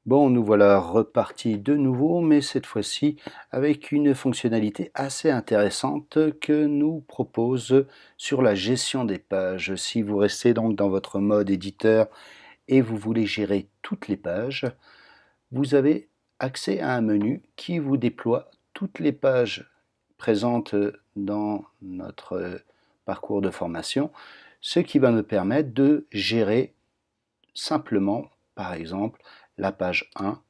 Bon, nous voilà repartis de nouveau, mais cette fois-ci avec une fonctionnalité assez intéressante que nous propose sur la gestion des pages. Si vous restez donc dans votre mode éditeur et vous voulez gérer toutes les pages, vous avez accès à un menu qui vous déploie toutes les pages présentes dans notre parcours de formation, ce qui va me permettre de gérer simplement, par exemple, la page 1,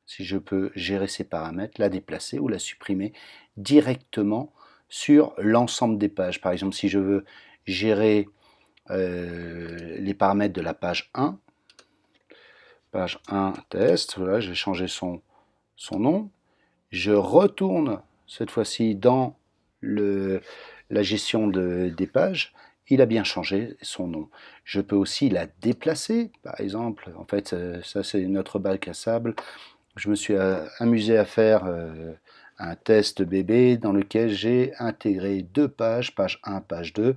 si je peux gérer ces paramètres, la déplacer ou la supprimer directement sur l'ensemble des pages. Par exemple, si je veux gérer les paramètres de la page 1 test, voilà, j'ai changé son nom, je retourne cette fois-ci dans la gestion des pages, il a bien changé son nom. Je peux aussi la déplacer, par exemple, en fait, ça c'est notre bac à sable. Je me suis amusé à faire un test bébé dans lequel j'ai intégré deux pages, page 1, page 2,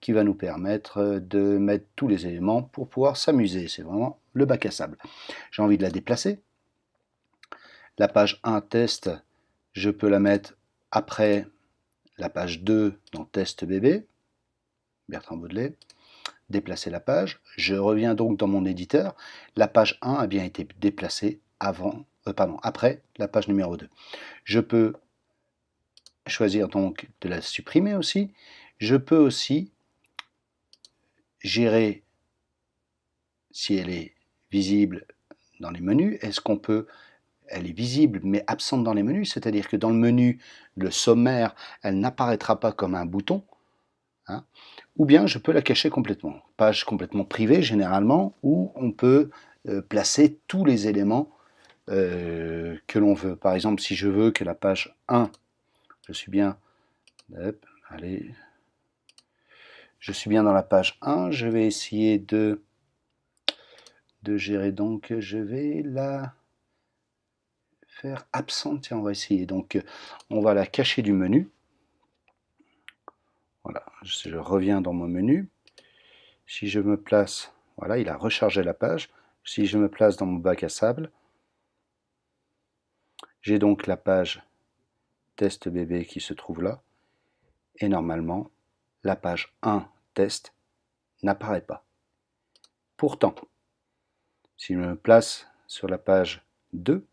qui va nous permettre de mettre tous les éléments pour pouvoir s'amuser. C'est vraiment le bac à sable. J'ai envie de la déplacer. La page 1 test, je peux la mettre après la page 2 dans test bébé, Bertrand Baudelet, déplacer la page. Je reviens donc dans mon éditeur. La page 1 a bien été déplacée après la page numéro 2. Je peux choisir donc de la supprimer aussi. Je peux aussi gérer si elle est visible dans les menus. Est-ce qu'on peut elle est visible mais absente dans les menus, c'est-à-dire que dans le menu, le sommaire, elle n'apparaîtra pas comme un bouton, hein, ou bien je peux la cacher complètement. Page complètement privée généralement, où on peut placer tous les éléments que l'on veut. Par exemple, si je veux que la page 1, je suis bien, allez, je suis bien dans la page 1, je vais essayer de gérer, donc je vais la faire absente, tiens, on va essayer, donc on va la cacher du menu. Voilà, je reviens dans mon menu. Si je me place, voilà, il a rechargé la page. Si je me place dans mon bac à sable, j'ai donc la page test bébé qui se trouve là. Et normalement, la page 1 test n'apparaît pas. Pourtant, si je me place sur la page 2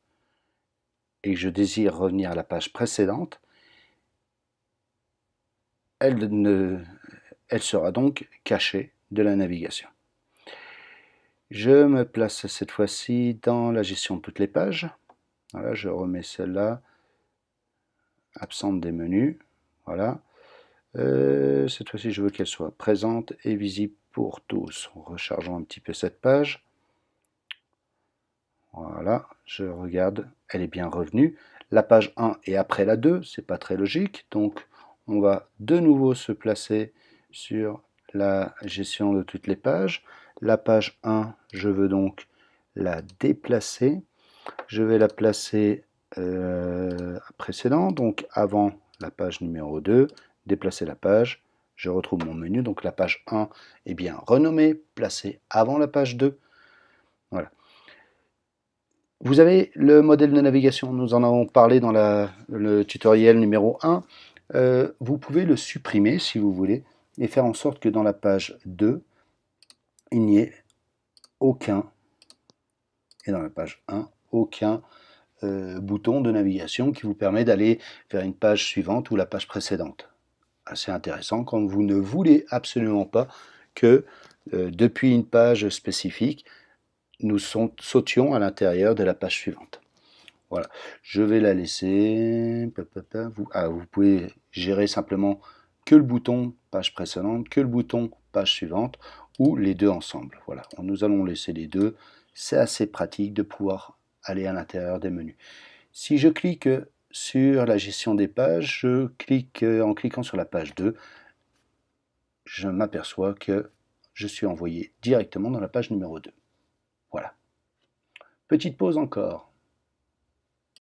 et que je désire revenir à la page précédente, elle sera donc cachée de la navigation. Je me place cette fois-ci dans la gestion de toutes les pages. Voilà, je remets celle-là, absente des menus. Voilà. Cette fois-ci, je veux qu'elle soit présente et visible pour tous. Rechargeons un petit peu cette page. Voilà, je regarde, elle est bien revenue. La page 1 est après la 2, c'est pas très logique. Donc, on va de nouveau se placer sur la gestion de toutes les pages. La page 1, je veux donc la déplacer. Je vais la placer précédente, donc avant la page numéro 2, déplacer la page, je retrouve mon menu, donc la page 1 est bien renommée, placée avant la page 2. Voilà. Vous avez le modèle de navigation, nous en avons parlé dans le tutoriel numéro 1. Vous pouvez le supprimer si vous voulez et faire en sorte que dans la page 2, il n'y ait aucun, et dans la page 1, aucun bouton de navigation qui vous permet d'aller vers une page suivante ou la page précédente. Assez intéressant quand vous ne voulez absolument pas que depuis une page spécifique, nous sautions à l'intérieur de la page suivante. Voilà, je vais la laisser. Vous pouvez gérer simplement que le bouton page précédente, que le bouton page suivante, ou les deux ensemble. Voilà, nous allons laisser les deux. C'est assez pratique de pouvoir aller à l'intérieur des menus. Si je clique sur la gestion des pages, en cliquant sur la page 2, je m'aperçois que je suis envoyé directement dans la page numéro 2. Voilà. Petite pause encore.